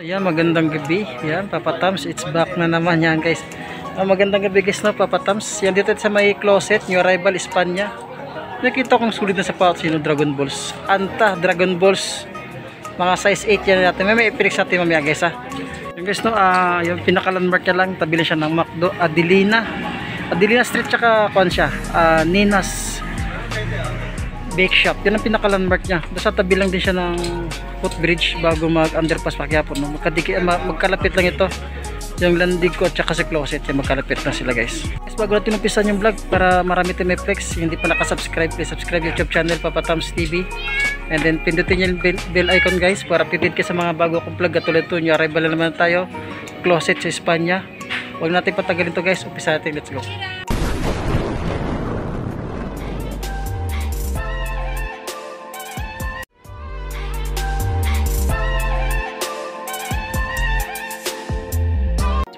Ayan, magandang gabi. Yan, Papa Tams, it's back na naman yan guys. Magandang gabi guys na Papa Tams. Yan dito sa may closet, new arrival Espanya. Nakita kong sulit na sapatos yung Dragon Balls. Anta, Dragon Balls. Mga size 8 yan natin. May ipinix natin mamaya guys ha. Yung guys no, yung pinaka-landmark niya lang, tabi lang siya ng McDo, Adelina Street, tsaka kuan siya, Nina's Bake Shop. Yan ang pinaka-landmark niya. Basta tabi lang din siya ng footbridge bago mag-underpass pakyapon. No? Magkalapit lang ito. Yung landig ko at saka sa closet, yung magkalapit na sila guys. Guys, bago natin umpisan yung vlog, para marami tayo may flex, hindi pa nakasubscribe, please subscribe YouTube channel Papa Tams TV. And then pindutin yung bell icon guys, para updated ka sa mga bago kong vlog. Katulad ito, yung arrival na naman tayo, closet sa Espanya. Huwag natin patagalin to guys, umpisa natin, let's go.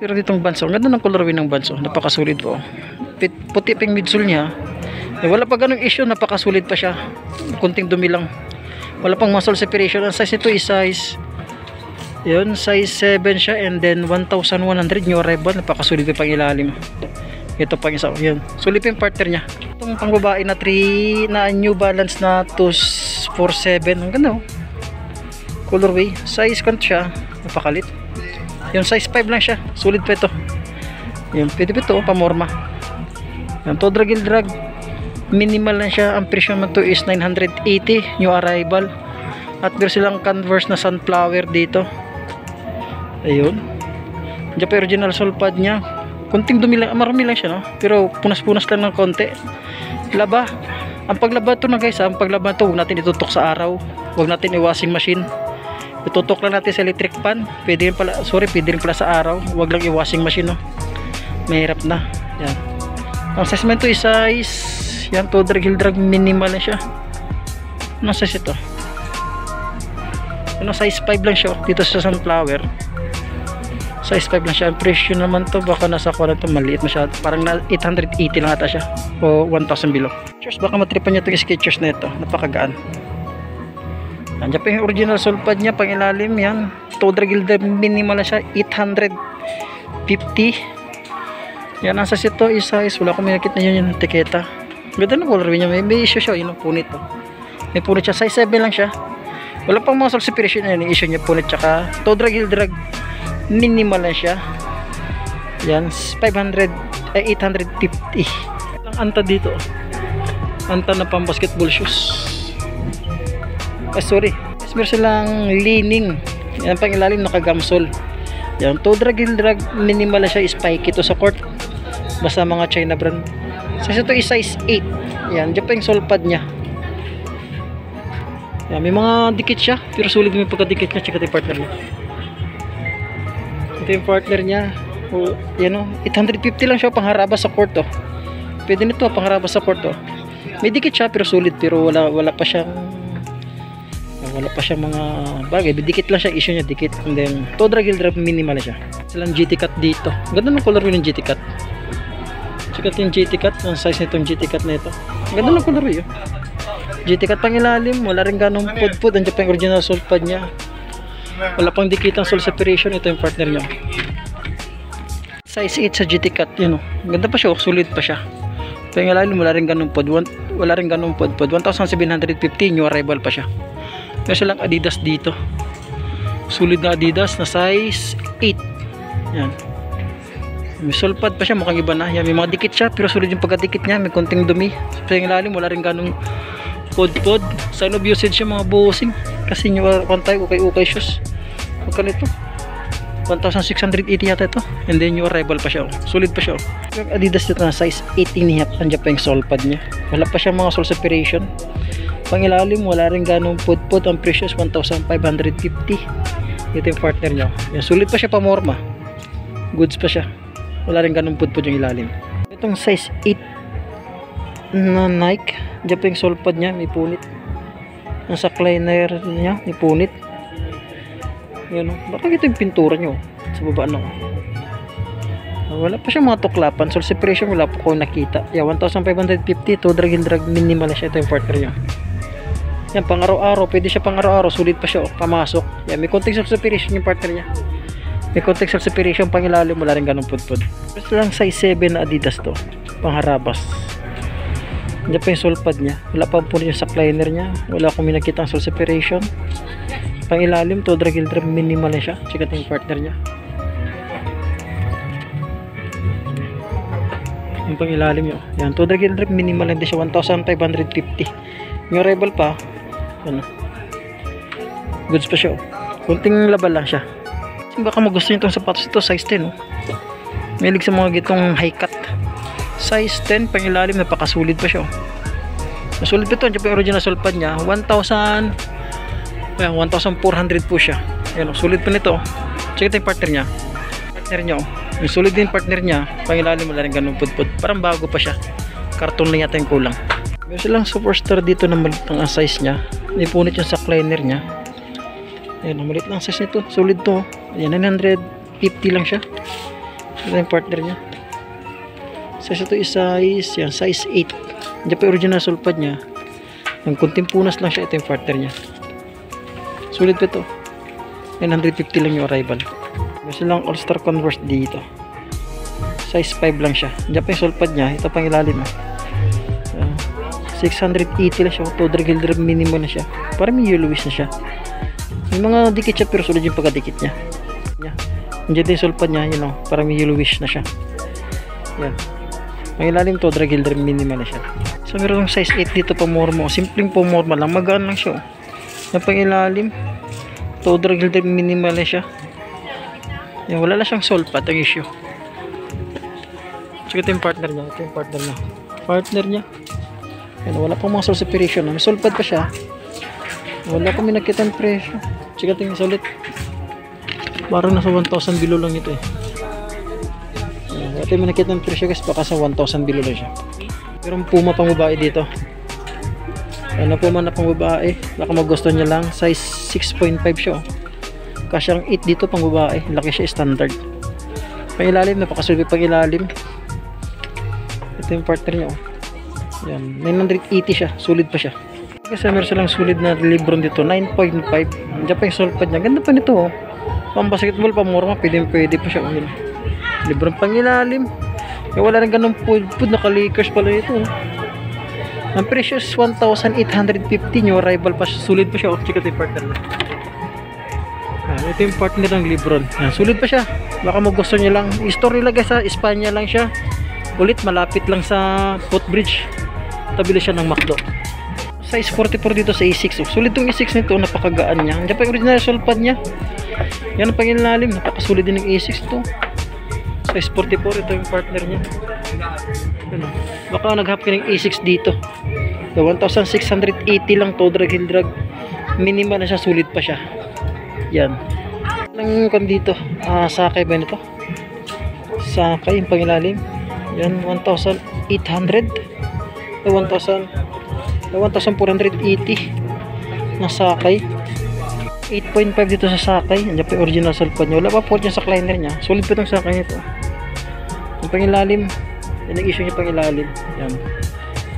Pero ditong banso, ang ganda ng colorway ng banso, napakasulit po. Puti ping midsole niya. Wala pa ganung issue, napakasulit pa siya. Kunting dumi lang. Wala pang muscle separation. Ang size nito is size 7 siya, and then 1,100 new arrival. Napakasulit pa pang ilalim. Ito pang isa, yun. Sulit pa yung partner niya. Itong pangbabae na New Balance na 247. Ang ganda oh. Colorway, size count siya, napakalit. Yung size 5 lang siya, sulit pa ito. Yung pwede pa ito, pamorma. Yung to drag, minimal lang siya. Ang presyo naman to is 980 new arrival. At meron silang Converse na sunflower dito. Ayun. Diyan pa original sole pad niya. Kunting dumi lang, marami lang siya no? Pero punas-punas lang ng konti. Laba. Ang paglaba to na guys, ang paglaba to, huwag natin itutok sa araw. Huwag natin i-washing machine. Itutok lang natin sa electric pan. Pwede rin pala, pwede rin pala sa araw. Huwag lang i-washing machine no? Mahirap na. Yan. Ang size man to is size, yan to drag minimal na siya. Anong size ito? Ano, size 5 lang siya dito sa sunflower. Size 5 lang siya. Ang presyo naman to baka nasa kuha na to, maliit masyado. Parang 880 lang ata siya o 1,000 below. Baka matripan niya itong Skechers na ito. Napakagaan. Nandiyan pa yung original sole pad niya, pang ilalim yan. Todra Gilda minimal na siya, 850. Yan, ang size ito is size, wala akong minakit na yun yung etiketa. Ganda na colorway niya, may issue siya, yun ang punit to. May punit siya, size 7 lang siya. Wala pang mga sole separation na yun, yung issue niya punit, tsaka Todra Gilda minimal na siya. Yan, 850. Ang anta dito, anta na pang basketball shoes. Sorry, meron silang leaning. Yan pang ilalim, nakagamsol. Yan, to drag minimal na siya, spiky to sa court. Basta mga China brand. Size ito is size 8. Yan, dyan pa yung sole pad nya. Yan, may mga dikit siya, pero sulit may pagkadikit nya. Check ito yung partner nya. Ito yung partner nya. O, yan o, 850 lang siya, pangharaba sa court to. Pwede nito, pangharaba sa court to. May dikit siya, pero sulit. Pero wala pa siyang mga bagay, dikit lang siya, issue niya dikit. And then to drag minimal siya. Silang GT cut dito. Ganda ng colorway ng GT cut. Check out yung GT cut, ang size nitong GT cut na ito. Ganda ng colorway oh. GT cut pang ilalim, wala rin ganong pud. Andiyan pa yung original sole pad niya. Wala pang dikit ang sole separation. Ito yung partner niya. Size 8 sa GT cut, yun oh. Ganda pa siya, sulit pa siya. Pang ilalim, wala rin ganong pud. 1,750 new arrival pa siya. Meron silang Adidas dito. Sulit na Adidas na size 8. Yan. May sole pad pa siya, mukhang iba na. Yan, may mga dikit siya, pero sulit yung pagkadikit niya. May konting dumi. Sa yung lalim, wala rin ganong pod. Sign of usage siya, mga bossing. Kasi yung pantay, ukay shoes. Magkano ito? 1,680 yata ito. And then yung arrival pa siya. Oh. Sulit pa siya. Oh. Yung Adidas dito na size 18. Nandiyan pa yung sole pad niya. Wala pa siya mga sole separation. Pangilalim, wala rin ganong pud. Ang presyo is 1,550. Ito yung partner niya. Yan, sulit pa siya, pamorma. Goods pa siya. Wala rin ganong pud yung ilalim. Itong size 8 na Nike. Diyan pa yung sole pad niya, may punit. Ang sakliner niya, may punit. Yan o. Baka ito yung pintura niyo sa baba no. Wala pa siya mga tuklapan. Sole separation, wala pa ko nakita. Yeah, 1,550. To drag minimal siya. Ito yung partner niya. Yan, pang araw-araw, pwede siya pang araw-araw, sulit pa siya, oh, pamasok. Yan, may konting separation yung partner niya. May konting separation, pang ilalim, wala rin ganun pudpud. Basta lang size 7 na Adidas to, pang harabas. Diyan pa yung sole pad niya, wala pa po yung sack liner niya, wala akong minakita ang sole separation. Pang ilalim, to drag minimal na siya, chikat yung partner niya. Yung pang ilalim yun, yan, to drag minimal, hindi siya 1,550. Yung rebel pa, ano, goods pa siya, oh. Kunting labal lang siya. Baka magusto nyo itong sapatos ito, size 10, oh. Mahilig sa mga gitong high cut, size 10, pang ilalim, napakasulit pa siya, oh. Masulit pa ito, dyan pa yung original sole pad nya, 1,400 po siya. Ayan, oh, sulit pa nito, oh. Check ito yung partner nya, oh. Yung sulit din partner nya, pang ilalim, wala rin ganun pudpud, parang bago pa siya, karton lang yata yung kulang. Meron silang superstar dito na maliit ang size nya. May punit yung sack liner nya. Ayan, maliit lang size nito. Solid to. Ayan, 950 lang siya. Ito yung partner nya. Size ito is size, yan, size 8. Diyan pa yung original sole pad nya. Ang kunting punas lang siya. Ito yung partner nya. Solid pa ito. 950 lang yung arrival. Meron silang all-star Converse dito. Size 5 lang siya. Diyan pa yung sole pad nya. Ito pang ilalim. 680 lang siya, to drag minimal na siya, parang may yellowish na siya, may mga dikit siya pero sulit yung pagkadikit nya. Yan din sole pad nya, you know, parang may yellowish na siya. Yan, ang ilalim to drag minimal na siya. So meron size 8 dito pa mormo, simpleng po mormo lang, magaan lang siya, oh. Yan pang ilalim to drag minimal na siya. Yan, wala lang siyang sole pad ang issue. So ito yung partner nya, partner nya. Yan, wala pang mga sole separation, may sole pad pa siya, wala pang minakita ang presyo. Check natin yung solid, parang nasa 1,000 below lang ito, eh. Yan, wala tayong minakita ang presyo guys, baka sa 1,000 below lang siya. Pero Puma pang babae dito, ano, Puma na pang babae, baka magusto niya lang, size 6.5 siya, oh. Kasyang 8 dito pang babae, laki siya, standard. Pang ilalim, napakasulbi pang ilalim. Ito yung partner niya, oh. Yan, 980 siya, sulit pa siya. Kasi meron silang sulit na Lebron dito, 9.5. Diyan pa yung sole pad niya, ganda pa nito, oh. Pang basketball, pang morma, pwede pa siya, oh. Lebron pang ilalim. Wala rin ganun food, naka-Lakers pala ito, oh. Ang presyo is 1,850, yung arrival pa siya, sulit pa siya, oh. Check ito yung partner na. Ito yung partner ng Lebron. Yan, sulit pa siya, baka magusto niya lang. I-store nila guys, sa Espanya lang siya. Ulit, malapit lang sa footbridge, tabi siya ng McDo. Size 44 dito sa A6, oh. Sulit tong A6 nito, napakagaan niya. Diyan pa yung original sole pad niya. Yan ang pangilalim, napakasulit din ng A6 to. Size 44, ito yung partner niya. Ano, baka naghap ka ng A6 dito. 1,680 lang to, drag minimal na siya, sulit pa siya. Yan lang kon dito, Sakay ba nito? Sakay yung pangilalim. Yan, 1,800, 1,480 na Sakay. 8.5 dito sa Sakay. Andiyan pa yung original sole pad niya. Wala pa po dyan sa liner niya. Solid pa itong Sakay nito. Yung pangilalim, yan ang issue niya, pangilalim. Yan,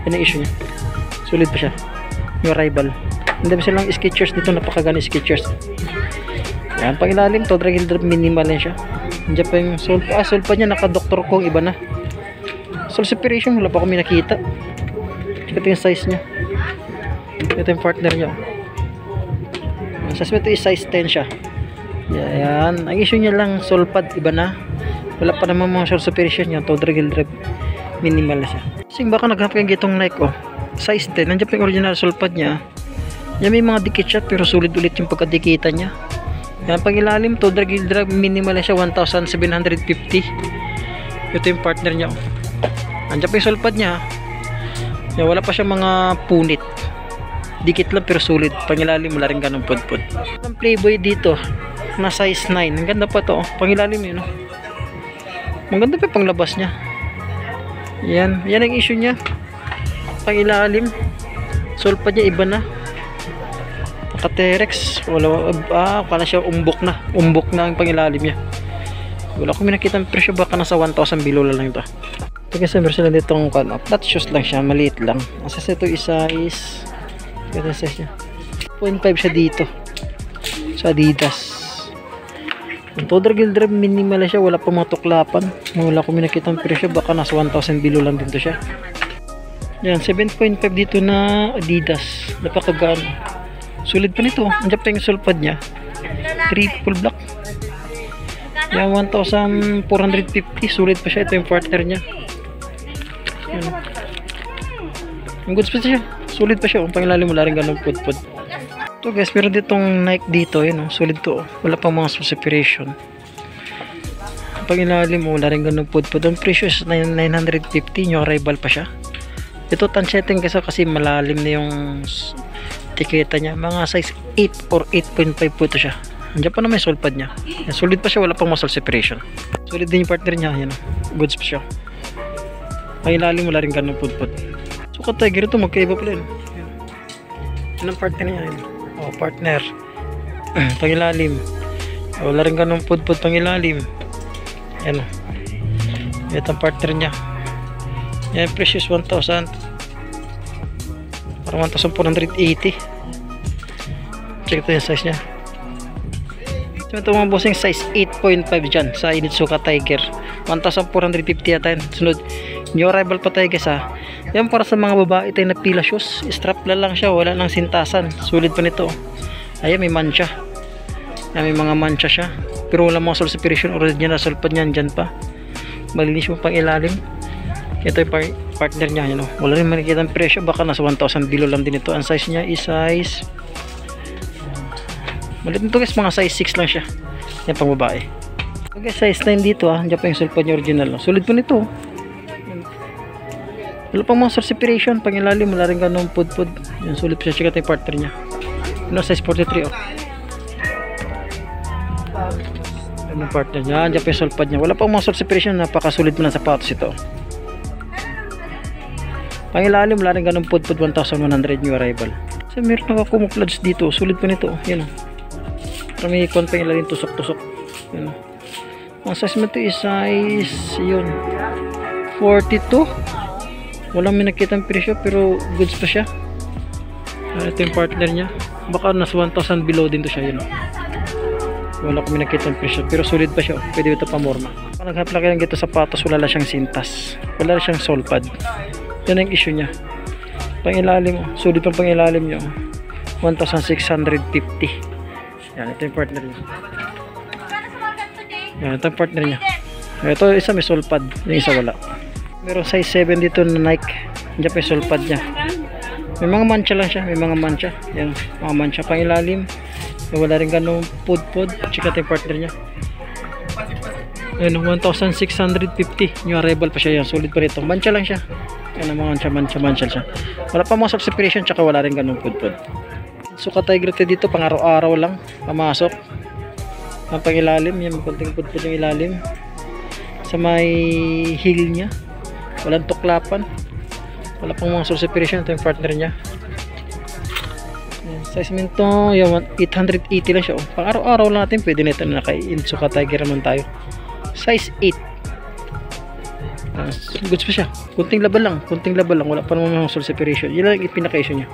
yan ang issue niya, sulit pa siya. Yung arrival, hindi ba silang Skechers dito, napakagani Skechers. Yan, pangilalim to drag minimal na siya. Andiyan pa yung sole pad niya, naka-Dr. Kong, iba na. Sole separation, wala pa kami nakita. Ito yung size nya. Ito yung partner nya. Ang size ito is size 10 siya. Yan. Ang issue nya lang, sole pad, iba na. Wala pa naman mga sole separation nya. To drag minimal na siya. Kasi baka naghap kayong gitong Nike, oh. Size 10. Nandiyan pa yung original sole pad nya. Yan, may mga dikit siya, pero sulit ulit yung pagkadikitan nya. Yan, pang ilalim to drag minimal na siya, 1,750. Ito yung partner nya, oh. Andiyan pa yung sole pad nya. Yan, wala pa siya mga punit. Dikit lang pero sulit. Pangilalim, wala rin ganun pudpud. Ang Playboy dito na size 9. Ang ganda pa to, oh. Pangilalim yun, oh. Maganda pa yung panglabas nya. Yan, yan ang issue nya. Pangilalim, sole pad nya iba na. Naka-Terex. Kala siya umbok na ang pangilalim nya. Wala akong minakita ang presyo, baka nasa 1,000 below lang ito. Kasi meron sila ditong flat shoes lang siya, maliit lang. Asas ito isa is, ito size niya. 0.5 siya dito sa Adidas. Yung Toddler Gilder minimal siya, wala pa mga tuklapan. Wala ko minakitang presyo, baka nasa 1,000 below lang dito siya. Yan, 7.5 dito na Adidas. Napakagaan. Sulit pa nito. Andiyan pa yung sulpad niya. Triple black. Yan, 1,450. Sulit pa siya. Ito yung partner niya. Yan. Ang goods pa siya. Sulit pa siya. Ang pangilalim mo, rin ganun pud-pud. Ito guys, meron ditong Nike dito. Yun, solid to. Wala pang mga separation. Pag ilalim mo, wala rin ganun pud-pud. Ang presyo is 950. New arrival pa siya. Ito tansetting kasi malalim na yung tiketa niya. Mga size 8 or 8.5 po ito siya. Andiyan pa na may solpad niya. Yan, solid pa siya, wala pang muscle separation. Solid din yung partner niya. Yan, goods pa siya. Pag ilalim, wala rin ganun pud-pud. So ka-tiger ito, magkaiba pala yun. Yan ang partner niya. Yan. O, partner. Pangilalim. Wala rin ganun pud-pud pangilalim. Yan o. Ito ang partner niya. Yan, precious 1,000. Parang 1,480. Check ito yung size niya. Ito mga bossing, size 8.5 dyan sa Onitsuka Tiger. 1,450 yata yun. Sunod, new arrival pa tayo guys ha. Yan para sa mga babae tayo na pila shoes. Strap lang siya, wala nang sintasan. Sulit pa nito. Ayan, may mancha. Ayan, may mga mancha siya. Pero wala mga sole separation. Original na sulpad niyan dyan pa. Malinis mo pang ilalim. Ito yung partner niya. You know. Wala rin makikita ang presyo. Baka nasa 1,000 below lang din ito. Ang size niya is size... Malit nito guys, mga size 6 lang siya. Yan pang babae. Okay, size 9 dito ah. Diyan pa yung sulpad niya original. No? Sulit po nito. Wala pang mga sole separation. Pang ilalim, wala rin ganun pud-pud. Yan, sulit po siya. Check yung partner niya. Ano, size 43 oh. Ano partner niya? Diyan pa yung sulpad niya. Wala pang mga sole separation. Napakasulit mo ng sapatos ito. Pang ilalim, wala rin ganun pud-pud. 1,100 new arrival. So, meron nakakumuflage dito. Sulit po nito. Yan oh. May ikon pa yung ilalim, tusok-tusok. Yan. Ang size mo ito is size yun 42. Walang may nakitang presyo pero goods pa siya. Ito yung partner niya. Baka nasa 1,000 below din to siya. Yun. Wala ko may nakitang presyo pero solid pa siya. Pwede ito pa morma. Pag naghaplaki lang ito sapatos, wala lang siyang sintas. Wala lang siyang sole pad. Yan ang issue niya. Pangilalim, solid pang pangilalim niya. 1,650. Yan, ito yung partner niya. Yan, ito yung partner niya. Ito isa may sole pad, yung isa wala. Meron size 7 dito na Nike. Diyan pa yung sole pad niya. May mga mancha lang siya, may mga mancha. Yan, mga mancha pang ilalim. Wala rin ganong pud-pud. Check natin yung partner niya. Ayun, 1,650. New arrival pa siya yan. Solid pa rito. Mancha lang siya. Yan ang mga mancha siya. Wala pa mga separation, tsaka wala rin ganong pud-pud. Suka Tiger dito pang araw-araw lang pamasok. Ang pangilalim, yan konting pudpud yung ilalim. Sa may heel niya, walang tuklapan. Wala pang mga sole separation. Ito yung partner niya. Size minto, yung 880 lang siya. Pang araw-araw lang natin pwede nito na kay Onitsuka Tiger naman tayo. Size 8. Goods pa siya. Kunting laban lang, wala pa naman mga sole separation. Yan lang yung pinaka-issue niya.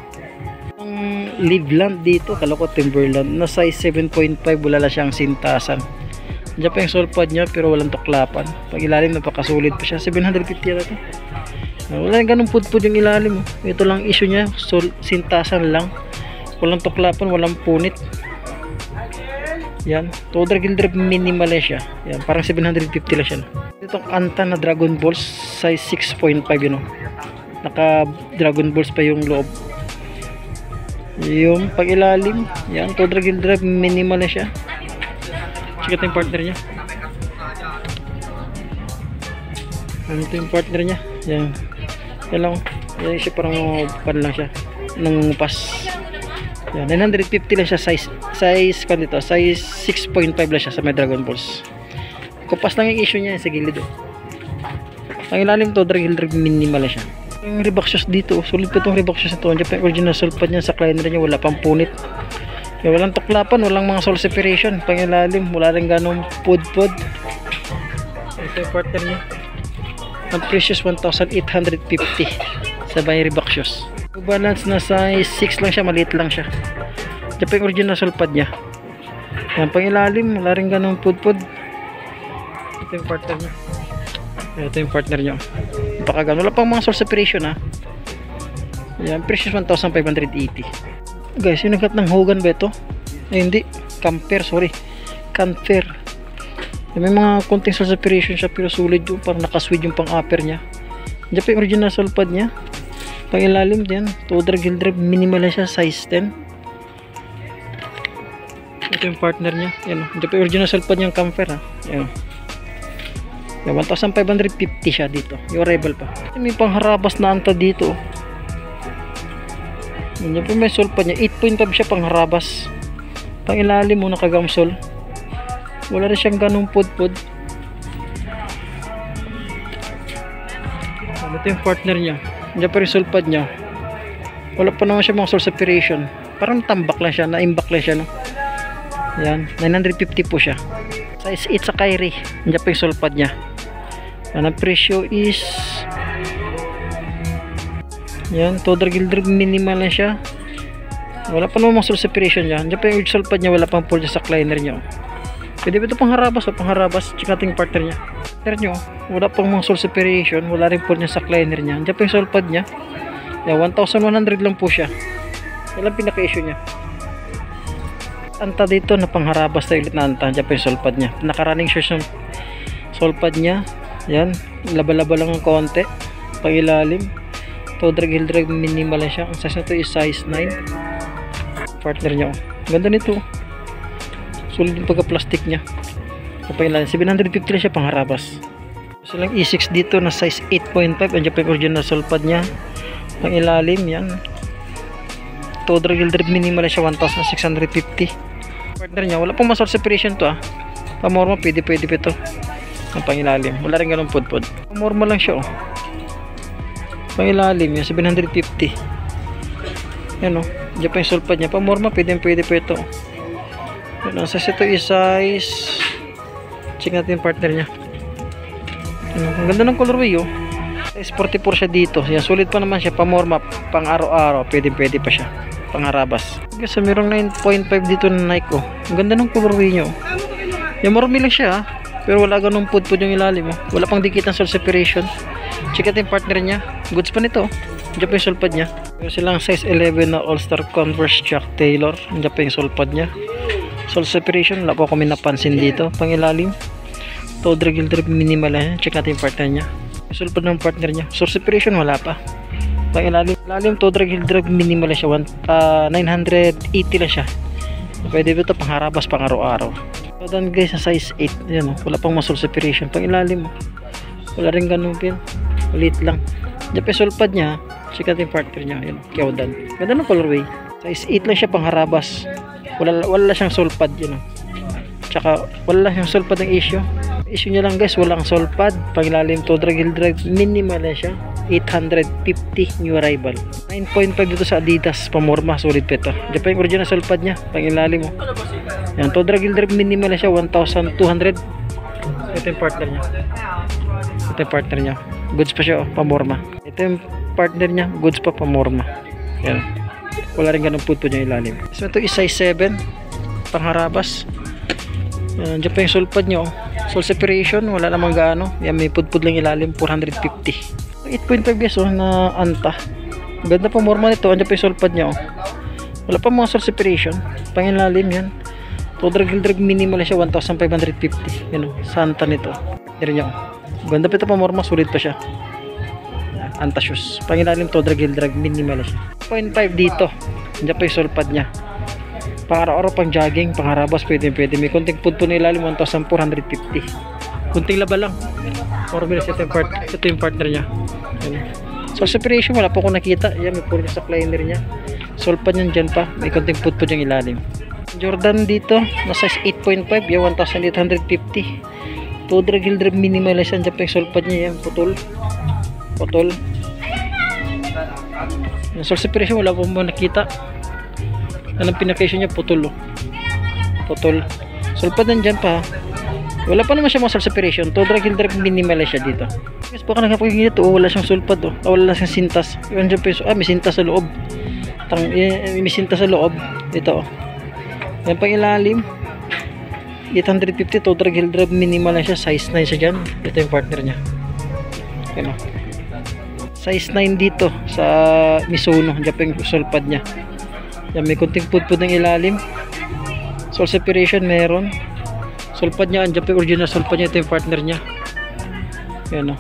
Liveland dito, kala ko Timberland na size 7.5, wala lang siyang sintasan. Diyan pa yung sole pad niya pero walang tuklapan. Pag ilalim napakasulit pa siya. 750 yata. Wala ganun pud-pud yung ilalim. Ito lang issue niya, sintasan lang. Walang tuklapan, walang punit. Yan, Toddler Gilder minimal siya. Yan, parang 750 lang siya. Itong Anta na Dragon Balls size 6.5 yun. Naka Dragon Balls pa yung loob. Yung pag-ilalim, yan, Toddler Gilder minimal siya. Check yung partner niya. Ito yung partner niya. Yan. Yan lang. Yan siya parang pan lang siya. Nangungupas. Yan, 950 lang siya size kan dito. Size 6.5 lang siya sa may Dragon Balls. Kupas lang yung issue niya sa gilid. Ang ilalim Toddler Gilder minimal siya. Yung Reebok shoes dito, sulit pa itong Reebok shoes ito. Yung original sole pad niya sa client niya, wala pang punit. Yung walang tuklapan, walang mga sole separation. Pangilalim, wala rin ganong pud-pud. Ito yung partner niya. Ang precious 1,850 sa may Reebok shoes. Balance na size 6 lang siya, maliit lang siya. Diyan pa yung original sulpad niya. Yan, pang ilalim, wala rin ganong pudpud. Ito yung partner niya. Ito yung partner niya. Baka gano'n. Wala pang mga source separation ha. Yan, precious 1,580. Guys, yung nagkat ng Hogan ba ito? Ay, hindi. Camper, sorry. Camper. May mga konting source separation siya pero sulit yung parang nakaswitch yung pang upper niya. Diyan pa yung original sulpad niya. Pang ilalim din. Tudor gill drive. Minimal siya. Size 10. Ito yung partner niya. Yan. Diyan pa yung original sulpad niyang camper ha. Yan. 1,550 siya dito. Yung rebel pa. May pangharabas na anta dito. Yan po may sulpad niya. 8.5 siya pangharabas. Pang ilalim mo nakagamsol. Wala rin siyang ganong pudpud. Ito yung partner niya. Yan pa rin sulpad niya. Wala pa naman siya mga source separation. Parang tambak lang siya. Naimbak lang siya. No? Yan. 950 po siya. Size 8 sa Kyrie. Yan pa yung sulpad niya. Ang presyo is yan, Tudor gill drive, minimal na siya. Wala pa naman source separation niya. Diyan pa yung sulpad niya, wala pang pull sa cleaner niya. Pwede ba ito pangharabas o pangharabas? Check natin yung partner niya. Partner niyo, wala pang mga source separation, wala rin pull niya sa cleaner niya. Diyan pa yung sulpad niya. Yan, 1,100 lang po siya. Walang pinaka-issue niya. Anta dito na pangharabas na ulit na anta. Diyan pa yung sulpad niya. Naka-running shoes yung sulpad niya. Yan, laba-laba lang ang konti. Pag-ilalim. Tudor gill drive, minimal lang siya. Ang size na ito is size 9. Partner niya. Ganda nito. Sulit yung pagka-plastic niya. Kapag 750 lang siya pangharabas. So lang E6 dito na size 8.5. Andiyan pa yung original sulpad niya. Pang ilalim yan. Tudor gill drive, minimal lang siya. 1,650. Partner niya. Wala pang source separation to ah. Pamorma, pwede pa ito. Ang pang ilalim. Wala rin ganun pudpud. Pamorma lang siya oh. Pang ilalim yan, 750. Yan o, diyan pa yung sulpad niya. Pamorma, pwede pa ito. Yan o, size ito is size. Check natin yung partner niya. Yan o, ang ganda ng colorway o. Size 44 siya dito. Yan, sulit pa naman siya. Pamorma, pang araw-araw, pwede pa siya. Pang harabas. Kasi mayroong 9.5 dito na Nike o. Ang ganda ng colorway niya o. Yan, marami lang siya ha. Pero wala ganung pudpud yung ilalim mo. Wala pang dikit ng source separation. Check natin yung partner niya. Goods pa nito. Diyan pa yung sulpad niya. Meron silang size 11 na All-Star Converse Jack Taylor. Diyan pa yung sulpad niya. Source separation. Wala po kami napansin dito. Pang ilalim. Tudor gill drive, minimal lang. Check natin yung partner niya. Yung sulpad ng partner niya. Source separation wala pa. Pang ilalim. Tudor gill drive, minimal lang siya. 980 lang siya. Pwede ba ito pang harabas, pang araw-araw. So then guys, sa size 8, yan, wala pang muscle separation. Pang ilalim, wala rin ganun pin. Ulit lang. Diyan pa yung sulpad niya. Check natin yung partner niya. Yan, Kyodan. Ganda ng colorway. Size 8 lang siya pang harabas. Wala siyang sulpad, yun. Tsaka, wala siyang sulpad ng issue. Issue niya lang guys, walang sulpad. Pang ilalim, Tudor gill drive, minimal lang siya. 850 new arrival. 9.5 dito sa Adidas, pamorma, solid pa ito. Diyan pa yung original sulpad niya, pang ilalim mo. Yan, Tudor gill drive, minimal lang siya, 1,200. Ito yung partner niya. Ito yung partner niya. Goods pa siya, pamorma. Ito yung partner niya, goods pa, pamorma. Yan. Wala rin ganun pudpud yung ilalim. So ito is size 7, pangharabas. Yan, diyan pa yung sulpad niya. Soul separation, wala namang gaano. Yan, may pudpud lang ilalim, 450. 8.5 yes na anta. Ganda pa morma nito. Andiyan pa yung sulpad niya Wala pa mga soul separation. Pangilalim yan. Tudor gill drive, minimal siya, 1,550. Yan santa nito. Yan niya Ganda pa ito pa morma, sulit pa siya. Anta shoes. Pangilalim, Tudor gill drive, minimal siya. 0.5 dito. Andiyan pa yung sulpad niya. Pang araw-araw, pang jogging, pang harabas, pwede. May konting pudpud na ilalim, 1,450. Kunting laba lang. Ito yung partner niya. So separation wala po akong nakita. Yan, may puro niya sa cleaner niya. Sulpad niyan dyan pa. May konting pudpud yung ilalim. Jordan dito na size 8.5. Yan, 1,850. Tudor gill drive, minimalization. Dyan pa yung sulpad niya. Yan, putol. Yung soul separation wala po mo nakita. Anong pinaka-issue niya? Putol. Sulpad nan dyan pa. Wala pa naman siya mga soul separation. Tudor gill drive, minimal siya dito. Guys, baka nakapagigit wala siyang sulpad wala lang siyang sintas. May sintas sa loob. May sintas sa loob. Ito Yan pang ilalim 850 toe drag heel drag, minimal lang siya, size 9 siya dyan. Ito yung partner nya. Yan o, size 9 dito sa Mizuno. Diyan pa yung sulpad nya. Yan, may kunting pudpud ng ilalim. Sole separation meron. Sulpad nya, andyan pa yung original sulpad nya. Ito yung partner nya. Yan o.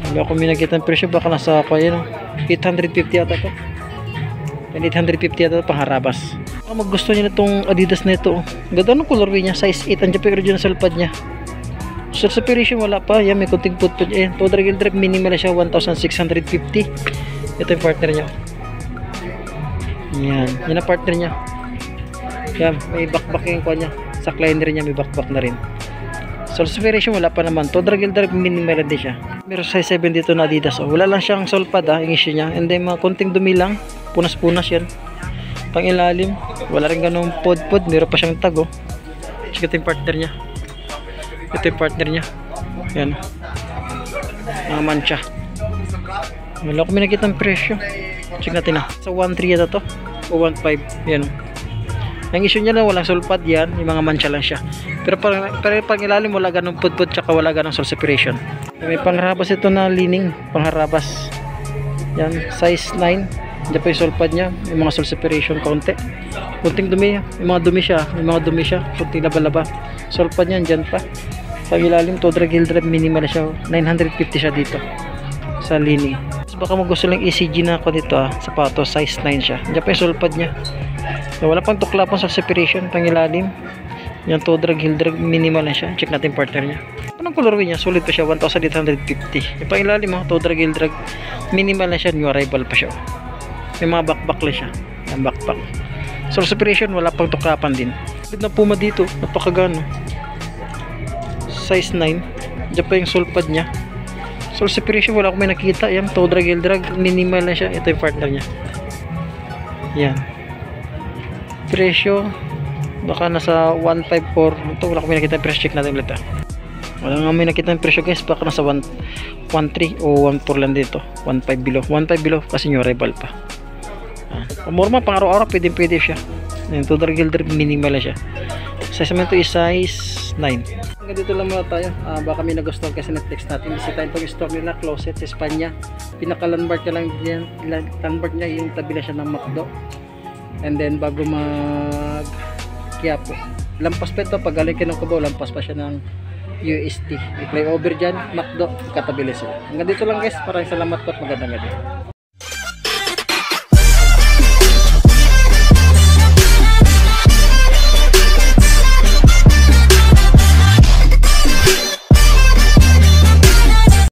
Wala ko minagit ang presyo, baka nasa ako yun o, 850 yata to. 850 yata pang harabas. Kung gusto niya itong Adidas na ito, ganda ng colorway niya, size 8, andyan pa yung original sulpad nya. Sole separation wala pa. Yan, may kunting pudpud. Toe drag heel drag, minimal siya, 1,650. Ito yung partner nya. Yan, yan ang partner nya. Yan, may backback yung kuha nya. Sa liner nya may backback na rin. Sole separation wala pa naman. Toe drag heel drag, minimal din siya. Meron size 7 dito na Adidas. Wala lang siyang sulpad yung issue nya. And then mga kunting dumi lang, punas-punas yan. Pang ilalim, wala rin ganung pod-pod. Meron pa siyang tag. Check ito yung partner nya. Ito yung partner nya. Yan, mga mancha. Wala ko minakita ang presyo. Check natin na. Sa 1.3 yata to o 1.5. Yan. Ang issue niya lang, walang sulpad yan. Yung mga mancha lang siya. Pero pang ilalim, wala ganong pudpud, tsaka wala ganong sole separation. May pangharabas ito na lining. Pangharabas. Yan. Size 9. Diyan pa yung sulpad nya. Yung mga sole separation konti. Kunting dumi. Yung mga dumi siya. Yung mga dumi siya. Kunting laba-laba. Sulpad nya dyan pa. Pang ilalim, toe drag heel drag, minimal siya. 950 siya dito sa lining. Baka mo gusto lang ECG na ako dito sapatos, size 9 siya. Diyan pa yung sulpad nya. Wala pang tukla pang sole separation. Pang ilalim, yung toe drag heel drag, minimal na siya. Check natin partner nya. Anong colorway nya? Sulit pa siya, 1,850. Yung pang ilalim toe drag heel drag, minimal na siya. New arrival pa siya. May mga backpack lang siya. Yung backpack. Sole separation wala pang tuklapan din. Bid na Puma dito, napakagano. Size 9. Diyan pa yung sulpad nya. Sole separation wala akong may nakita. Yan, toe drag heel drag, minimal na siya. Ito yung partner nya. Yan. Presyo baka nasa 154. Ito wala akong may nakita. Presyo check natin ulit Wala nga may nakita ng presyo guys. Baka nasa 1.3 o 1.4 lang dito. 1.5 below. 1.5 below kasi new arrival pa. Umorma pang araw-araw pwede siya. Yung toe drag heel drag, minimal na siya. Size naman ito is size 9. Hanggang dito lang muna tayo. Baka may nagustuhan kasi Netflix natin. Bisitahin itong store nila, Closet sa Espanya. Pinaka-landmark niya lang yan. Landmark niya yung tabi na siya ng McDo. And then bago mag Quiapo, lampas pa ito. Pag galing ka ng Cubao, lampas pa siya ng UST. May flyover dyan, McDo, katabili sila. Hanggang dito lang guys. Maraming salamat po at magandang gabi.